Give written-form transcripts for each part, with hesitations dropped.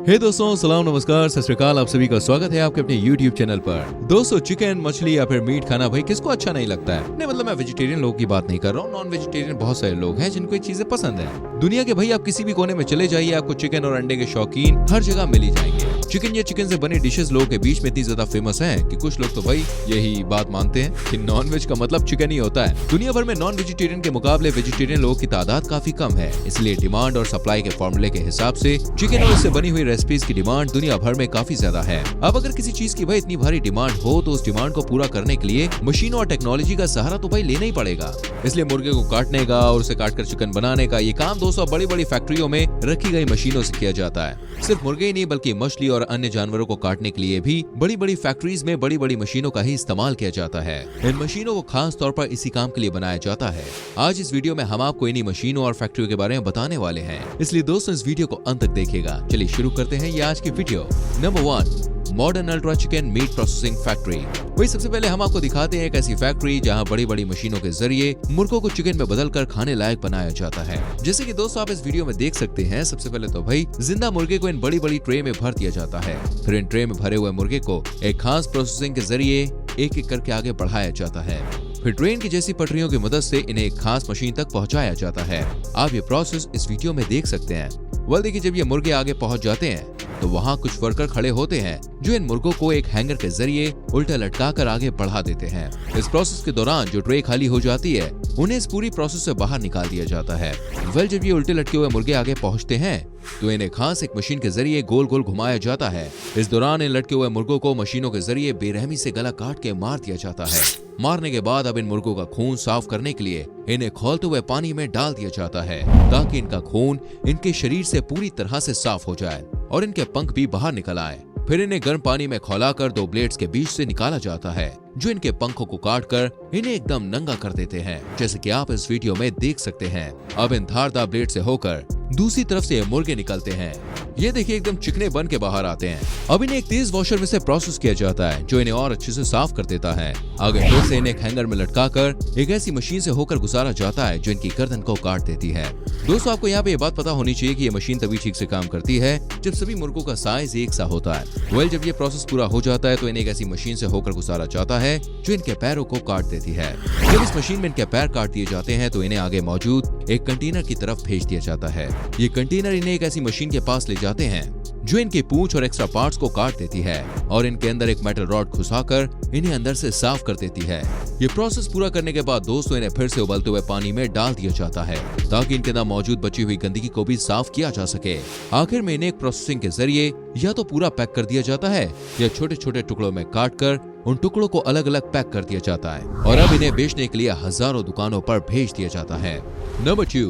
हे दोस्तों, सलाम नमस्कार सत श्री अकाल। आप सभी का स्वागत है आपके अपने YouTube चैनल पर। दोस्तों, चिकन मछली या फिर मीट खाना भाई किसको अच्छा नहीं लगता है। नहीं मतलब मैं वेजिटेरियन लोगों की बात नहीं कर रहा हूँ, नॉन वेजिटेरियन बहुत सारे लोग हैं जिनको ये चीजें पसंद है। दुनिया के भाई आप किसी भी कोने में चले जाइए, आपको चिकन और अंडे के शौकीन हर जगह मिल ही जाएंगे। चिकन या चिकन से बनी डिशेस लोगों के बीच में इतनी ज्यादा फेमस है कि कुछ लोग तो भाई यही बात मानते हैं कि नॉन वेज का मतलब चिकन ही होता है। दुनिया भर में नॉन वेजिटेरियन के मुकाबले वेजिटेरियन लोगों की तादाद काफी कम है, इसलिए डिमांड और सप्लाई के फॉर्मूले के हिसाब से चिकन और इससे बनी हुई रेसिपीज की डिमांड दुनिया भर में काफी ज्यादा है। अब अगर किसी चीज की भाई इतनी भारी डिमांड हो तो उस डिमांड को पूरा करने के लिए मशीनों और टेक्नोलॉजी का सहारा तो भाई लेना ही पड़ेगा। इसलिए मुर्गे को काटने का और उसे काटकर चिकन बनाने का ये काम दोस्तों बड़ी बड़ी फैक्ट्रियों में रखी गई मशीनों से किया जाता है। सिर्फ मुर्गे ही नहीं बल्कि मछली और अन्य जानवरों को काटने के लिए भी बड़ी बड़ी फैक्ट्रीज में बड़ी बड़ी मशीनों का ही इस्तेमाल किया जाता है। इन मशीनों को खास तौर पर इसी काम के लिए बनाया जाता है। आज इस वीडियो में हम आपको इन्हीं मशीनों और फैक्ट्रियों के बारे में बताने वाले हैं, इसलिए दोस्तों इस वीडियो को अंत तक देखिएगा। चलिए शुरू करते हैं ये आज की video. Number 1, modern ultra chicken meat processing factory. वही सबसे पहले हम आपको दिखाते हैं एक ऐसी फैक्ट्री जहां बड़ी बड़ी मशीनों के जरिए मुर्गों को चिकन में बदलकर खाने लायक बनाया जाता है। जैसे कि दोस्तों आप इस वीडियो में देख सकते हैं, सबसे पहले तो भाई जिंदा मुर्गे को इन बड़ी बड़ी ट्रे में भर दिया जाता है। फिर इन ट्रे में भरे हुए मुर्गे को एक खास प्रोसेसिंग के जरिए एक एक करके आगे बढ़ाया जाता है। फिर ट्रेन की जैसी पटरियों की मदद से इन्हें एक खास मशीन तक पहुंचाया जाता है। आप ये प्रोसेस इस वीडियो में देख सकते हैं। वेल देखिए, जब ये मुर्गे आगे पहुंच जाते हैं तो वहाँ कुछ वर्कर खड़े होते हैं जो इन मुर्गों को एक हैंगर के जरिए उल्टा लटकाकर आगे बढ़ा देते हैं। इस प्रोसेस के दौरान जो ट्रे खाली हो जाती है उन्हें इस पूरी प्रोसेस से बाहर निकाल दिया जाता है। वेल जब ये उल्टे लटके हुए मुर्गे आगे पहुंचते हैं तो इन्हें खास एक मशीन के जरिए गोल गोल घुमाया जाता है। इस दौरान इन लटके हुए मुर्गों को मशीनों के जरिए बेरहमी से गला काट के मार दिया जाता है। मारने के बाद अब इन मुर्गों का खून साफ करने के लिए इन्हें खौलते हुए पानी में डाल दिया जाता है ताकि इनका खून इनके शरीर से पूरी तरह से साफ हो जाए और इनके पंख भी बाहर निकल आए। फिर इन्हें गर्म पानी में खौलाकर दो ब्लेड्स के बीच से निकाला जाता है जो इनके पंखों को काटकर इन्हें एकदम नंगा कर देते हैं, जैसे कि आप इस वीडियो में देख सकते हैं। अब इन धारदार ब्लेड से होकर दूसरी तरफ से ये मुर्गे निकलते हैं। ये देखिए एकदम चिकने बन के बाहर आते हैं। अब इन्हें एक तेज वॉशर में से प्रोसेस किया जाता है जो इन्हें और अच्छे से साफ कर देता है। आगे फिर से इन्हें एक हैंगर में लटकाकर एक ऐसी मशीन से होकर गुजारा जाता है जो इनकी गर्दन को काट देती है। दोस्तों आपको यहाँ पे ये बात पता होनी चाहिए कि ये मशीन तभी ठीक से काम करती है जब सभी मुर्गों का साइज एक सा होता है। वेल जब ये प्रोसेस पूरा हो जाता है तो इन्हें एक ऐसी मशीन से होकर गुजारा जाता है जो इनके पैरों को काट देती है। जब इस मशीन में इनके पैर काट दिए जाते हैं तो इन्हें आगे मौजूद एक कंटेनर की तरफ भेज दिया जाता है। ये कंटेनर इन्हें एक ऐसी मशीन के पास ले जाते हैं जो इनके पूंछ और एक्स्ट्रा पार्ट्स को काट देती है और इनके अंदर एक मेटल रॉड घुसाकर इन्हें अंदर से साफ कर देती है। ये प्रोसेस पूरा करने के बाद दोस्तों इन्हें फिर से उबलते हुए पानी में डाल दिया जाता है ताकि इनके अंदर मौजूद बची हुई गंदगी को भी साफ किया जा सके। आखिर में इन्हें एक प्रोसेसिंग के जरिए या तो पूरा पैक कर दिया जाता है या छोटे छोटे टुकड़ों में काट कर उन टुकड़ों को अलग अलग पैक कर दिया जाता है और अब इन्हें बेचने के लिए हजारों दुकानों पर भेज दिया जाता है। नंबर 2,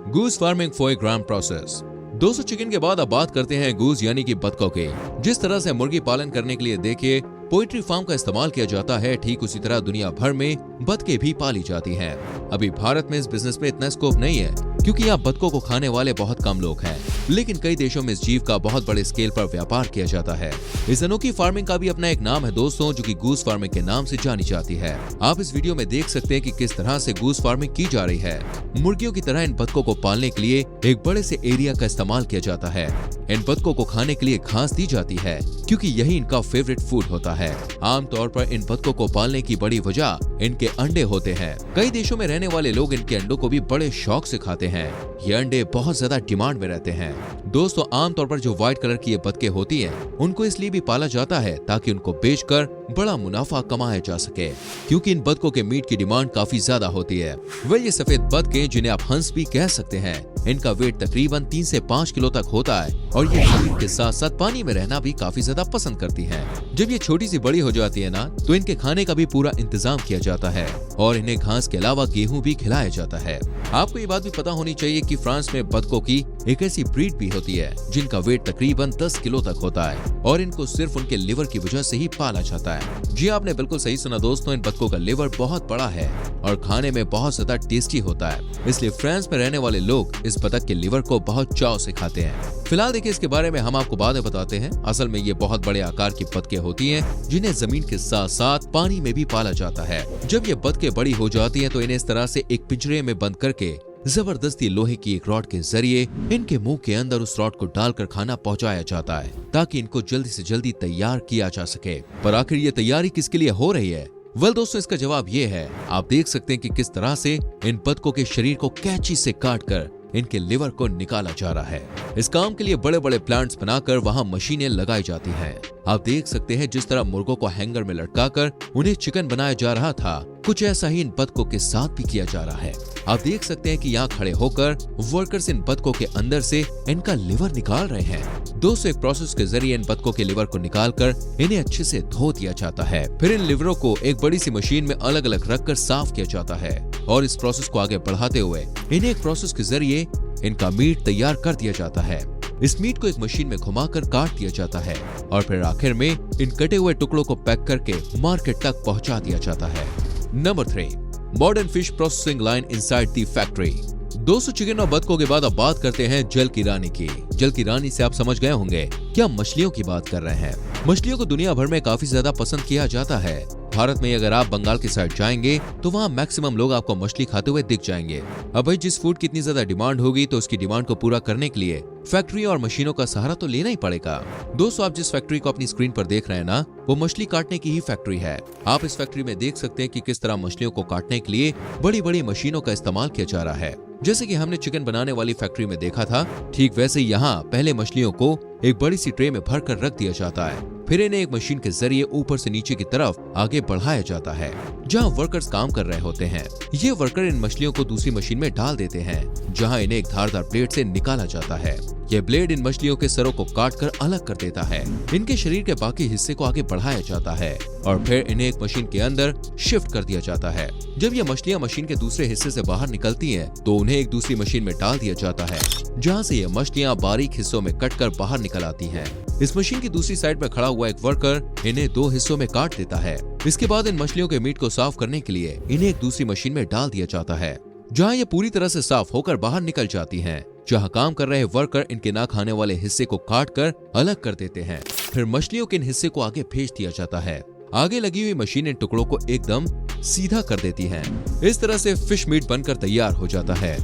गूस फार्मिंग फोए ग्राम प्रोसेस। दोस्तों चिकन के बाद अब बात करते हैं गूस यानी कि बतखों के। जिस तरह से मुर्गी पालन करने के लिए देखिए पोल्ट्री फार्म का इस्तेमाल किया जाता है, ठीक उसी तरह दुनिया भर में बतखें भी पाली जाती हैं। अभी भारत में इस बिजनेस में इतना स्कोप नहीं है क्योंकि यहाँ बतखों को खाने वाले बहुत कम लोग हैं, लेकिन कई देशों में इस जीव का बहुत बड़े स्केल पर व्यापार किया जाता है। इस अनोखी फार्मिंग का भी अपना एक नाम है दोस्तों, जो कि गूस फार्मिंग के नाम से जानी जाती है। आप इस वीडियो में देख सकते हैं कि किस तरह से गूस फार्मिंग की जा रही है। मुर्गियों की तरह इन बतखों को पालने के लिए एक बड़े से एरिया का इस्तेमाल किया जाता है। इन बतखों को खाने के लिए घास दी जाती है क्योंकि यही इनका फेवरेट फूड होता है। आमतौर पर इन बतखों को पालने की बड़ी वजह इनके अंडे होते हैं। कई देशों में रहने वाले लोग इनके अंडों को भी बड़े शौक से खाते हैं। ये अंडे बहुत ज्यादा डिमांड में रहते हैं। दोस्तों आमतौर पर जो व्हाइट कलर की ये बतखें होती हैं, उनको इसलिए भी पाला जाता है ताकि उनको बेचकर बड़ा मुनाफा कमाया जा सके, क्योंकि इन बतखों के मीट की डिमांड काफी ज्यादा होती है। वह ये सफेद बतखें जिन्हें आप हंस भी कह सकते हैं, इनका वेट तकरीबन 3 से 5 किलो तक होता है और ये जमीन के साथ साथ पानी में रहना भी काफी ज्यादा पसंद करती हैं। जब ये छोटी सी बड़ी हो जाती है ना तो इनके खाने का भी पूरा इंतजाम किया जाता है और इन्हें घास के अलावा गेहूं भी खिलाया जाता है। आपको ये बात भी पता होनी चाहिए कि फ्रांस में बतखों की एक ऐसी ब्रीड भी होती है जिनका वेट तकरीबन 10 किलो तक होता है और इनको सिर्फ उनके लिवर की वजह से ही पाला जाता है। जी आपने बिल्कुल सही सुना दोस्तों, इन बतखों का लिवर बहुत बड़ा है और खाने में बहुत ज्यादा टेस्टी होता है, इसलिए फ्रांस में रहने वाले लोग इस बतख के लिवर को बहुत चाव से खाते हैं। फिलहाल देखिए इसके बारे में हम आपको बाद में बताते हैं। असल में ये बहुत बड़े आकार की बतखें होती हैं जिन्हें जमीन के साथ साथ पानी में भी पाला जाता है। जब ये बतखें बड़ी हो जाती हैं तो इन्हें इस तरह से एक पिंजरे में बंद करके जबरदस्ती लोहे की एक रॉड के जरिए इनके मुंह के अंदर उस रॉड को डालकर खाना पहुंचाया जाता है ताकि इनको जल्दी से जल्दी तैयार किया जा सके। पर आखिर ये तैयारी किसके लिए हो रही है? वेल दोस्तों, इसका जवाब ये है। आप देख सकते हैं कि किस तरह से इन बतखों के शरीर को कैंची से काटकर इनके लिवर को निकाला जा रहा है। इस काम के लिए बड़े बड़े प्लांट्स बनाकर वहां मशीनें लगाई जाती हैं। आप देख सकते हैं जिस तरह मुर्गों को हैंगर में लटकाकर उन्हें चिकन बनाया जा रहा था, कुछ ऐसा ही इन बतखों के साथ भी किया जा रहा है। आप देख सकते हैं कि यहाँ खड़े होकर वर्कर्स इन बतखों के अंदर से इनका लिवर निकाल रहे हैं। दोस्तों, एक प्रोसेस के जरिए इन बतखों के लिवर को निकालकर इन्हें अच्छे से धो दिया जाता है। फिर इन लिवरों को एक बड़ी सी मशीन में अलग अलग रखकर साफ किया जाता है और इस प्रोसेस को आगे बढ़ाते हुए इन्हें एक प्रोसेस के जरिए इनका मीट तैयार कर दिया जाता है। इस मीट को एक मशीन में घुमाकर काट दिया जाता है और फिर आखिर में इन कटे हुए टुकड़ों को पैक करके मार्केट तक पहुंचा दिया जाता है। Number 3, modern fish processing line inside the factory. दोस्तों, चिकन और बतखों के बाद अब बात करते हैं जल की रानी की। जल की रानी से आप समझ गए होंगे कि हम मछलियों की बात कर रहे हैं। मछलियों को दुनिया भर में काफी ज्यादा पसंद किया जाता है। भारत में अगर आप बंगाल की साइड जाएंगे तो वहाँ मैक्सिमम लोग आपको मछली खाते हुए दिख जाएंगे। अब भाई, जिस फूड की इतनी ज्यादा डिमांड होगी तो उसकी डिमांड को पूरा करने के लिए फैक्ट्री और मशीनों का सहारा तो लेना ही पड़ेगा। दोस्तों, आप जिस फैक्ट्री को अपनी स्क्रीन पर देख रहे हैं ना, वो मछली काटने की ही फैक्ट्री है। आप इस फैक्ट्री में देख सकते हैं कि किस तरह मछलियों को काटने के लिए बड़ी बड़ी मशीनों का इस्तेमाल किया जा रहा है। जैसे कि हमने चिकन बनाने वाली फैक्ट्री में देखा था, ठीक वैसे ही यहाँ पहले मछलियों को एक बड़ी सी ट्रे में भरकर रख दिया जाता है। फिर इन्हें एक मशीन के जरिए ऊपर से नीचे की तरफ आगे बढ़ाया जाता है जहाँ वर्कर्स काम कर रहे होते हैं। ये वर्कर इन मछलियों को दूसरी मशीन में डाल देते हैं जहाँ इन्हें एक धारदार ब्लेड से निकाला जाता है। ये ब्लेड इन मछलियों के सरों को काटकर अलग कर देता है। इनके शरीर के बाकी हिस्से को आगे बढ़ाया जाता है और फिर इन्हें एक मशीन के अंदर शिफ्ट कर दिया जाता है। जब ये मछलियां मशीन के दूसरे हिस्से से बाहर निकलती हैं, तो उन्हें एक दूसरी मशीन में डाल दिया जाता है जहां से ये मछलियां बारीक हिस्सों में कटकर बाहर निकल आती हैं। इस मशीन की दूसरी साइड में खड़ा हुआ एक वर्कर इन्हें 2 हिस्सों में काट देता है। इसके बाद इन मछलियों के मीट को साफ करने के लिए इन्हें एक दूसरी मशीन में डाल दिया जाता है जहाँ ये पूरी तरह से साफ होकर बाहर निकल जाती हैं। जहाँ काम कर रहे वर्कर इनके ना खाने वाले हिस्से को काट कर अलग कर देते हैं। फिर मछलियों के इन हिस्से को आगे भेज दिया जाता है। आगे लगी हुई मशीन इन टुकड़ों को एकदम सीधा कर देती है। इस तरह से फिश मीट बनकर तैयार हो जाता है।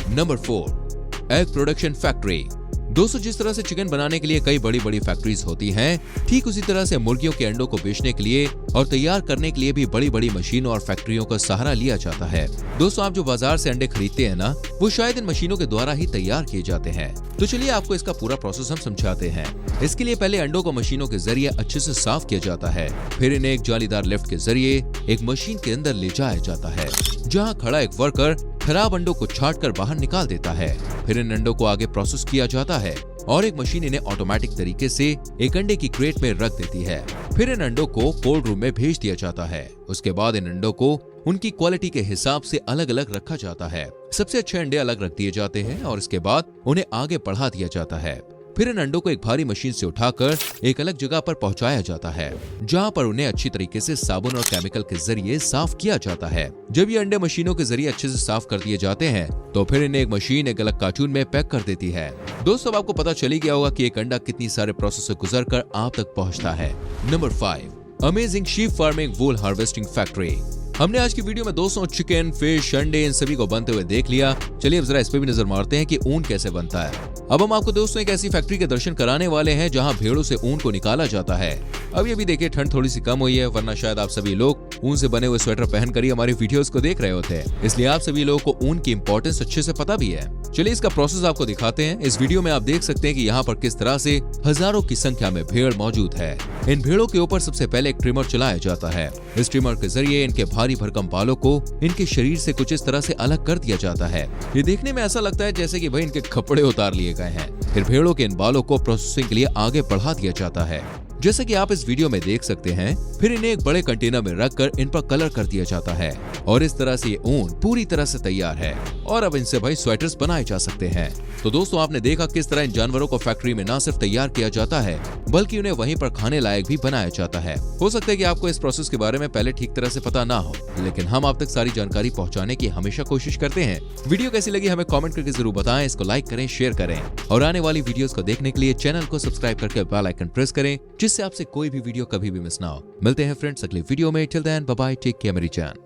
Number 4, egg production factory. दोस्तों, जिस तरह से चिकन बनाने के लिए कई बड़ी बड़ी फैक्ट्रीज होती हैं, ठीक उसी तरह से मुर्गियों के अंडों को बेचने के लिए और तैयार करने के लिए भी बड़ी बड़ी मशीनों और फैक्ट्रियों का सहारा लिया जाता है। दोस्तों, आप जो बाजार से अंडे खरीदते हैं ना, वो शायद इन मशीनों के द्वारा ही तैयार किए जाते हैं। तो चलिए आपको इसका पूरा प्रोसेस हम समझाते हैं। इसके लिए पहले अंडों को मशीनों के जरिए अच्छे से साफ किया जाता है। फिर इन्हें एक जालीदार लिफ्ट के जरिए एक मशीन के अंदर ले जाया जाता है जहाँ खड़ा एक वर्कर खराब अंडों को छाट कर बाहर निकाल देता है। फिर इन अंडों को आगे प्रोसेस किया जाता है और एक मशीन इन्हें ऑटोमेटिक तरीके से एक अंडे की क्रेट में रख देती है। फिर इन अंडों को कोल्ड रूम में भेज दिया जाता है। उसके बाद इन अंडों को उनकी क्वालिटी के हिसाब से अलग अलग रखा जाता है। सबसे अच्छे अंडे अलग रख दिए जाते हैं और इसके बाद उन्हें आगे बढ़ा दिया जाता है। फिर इन अंडों को एक भारी मशीन से उठाकर एक अलग जगह पर पहुंचाया जाता है जहां पर उन्हें अच्छी तरीके से साबुन और केमिकल के जरिए साफ किया जाता है। जब ये अंडे मशीनों के जरिए अच्छे से साफ कर दिए जाते हैं तो फिर इन्हें एक मशीन एक अलग कार्टून में पैक कर देती है। दोस्तों, अब आपको पता चली गया होगा कि एक अंडा कितनी सारे प्रोसेस से गुजर कर आप तक पहुँचता है। नंबर 5, अमेजिंग शीप फार्मिंग वूल हार्वेस्टिंग फैक्ट्री। हमने आज की वीडियो में दोस्तों चिकन, फिश, अंडे इन सभी को बनते हुए देख लिया। चलिए अब जरा इस पे भी नजर मारते हैं कि ऊन कैसे बनता है। अब हम आपको दोस्तों एक ऐसी फैक्ट्री के दर्शन कराने वाले हैं जहां भेड़ों से ऊन को निकाला जाता है। अब ये भी देखिए, ठंड थोड़ी सी कम हुई है, वरना शायद आप सभी लोग ऊन से बने हुए स्वेटर पहनकर ही हमारी वीडियोस को देख रहे होते हैं। इसलिए आप सभी लोगों को ऊन की इंपॉर्टेंस अच्छे से पता भी है। चलिए इसका प्रोसेस आपको दिखाते हैं। इस वीडियो में आप देख सकते हैं कि यहाँ पर किस तरह से हजारों की संख्या में भेड़ मौजूद है। इन भेड़ों के ऊपर सबसे पहले एक ट्रिमर चलाया जाता है। इस ट्रिमर के जरिए इनके भारी भरकम बालों को इनके शरीर से कुछ इस तरह से अलग कर दिया जाता है। ये देखने में ऐसा लगता है जैसे कि भाई इनके कपड़े उतार लिए गए हैं। फिर भेड़ों के इन बालों को प्रोसेसिंग के लिए आगे बढ़ा दिया जाता है, जैसे कि आप इस वीडियो में देख सकते हैं। फिर इन्हें एक बड़े कंटेनर में रखकर इन पर कलर कर दिया जाता है और इस तरह से ये ऊन पूरी तरह से तैयार है और अब इनसे भाई स्वेटर्स बनाए जा सकते हैं। तो दोस्तों, आपने देखा किस तरह इन जानवरों को फैक्ट्री में न सिर्फ तैयार किया जाता है बल्कि उन्हें वहीं पर खाने लायक भी बनाया जाता है। हो सकता है कि आपको इस प्रोसेस के बारे में पहले ठीक तरह से पता ना हो, लेकिन हम आप तक सारी जानकारी पहुंचाने की हमेशा कोशिश करते हैं। वीडियो कैसी लगी हमें कमेंट करके जरूर बताएं। इसको लाइक करें, शेयर करें और आने वाली वीडियोस को देखने के लिए चैनल को सब्सक्राइब करके बेल आइकन प्रेस करें, जिससे आपसे कोई भी वीडियो कभी भी मिस ना हो। मिलते हैं फ्रेंड्स अगले वीडियो में। Till then bye bye, take care मेरी जान।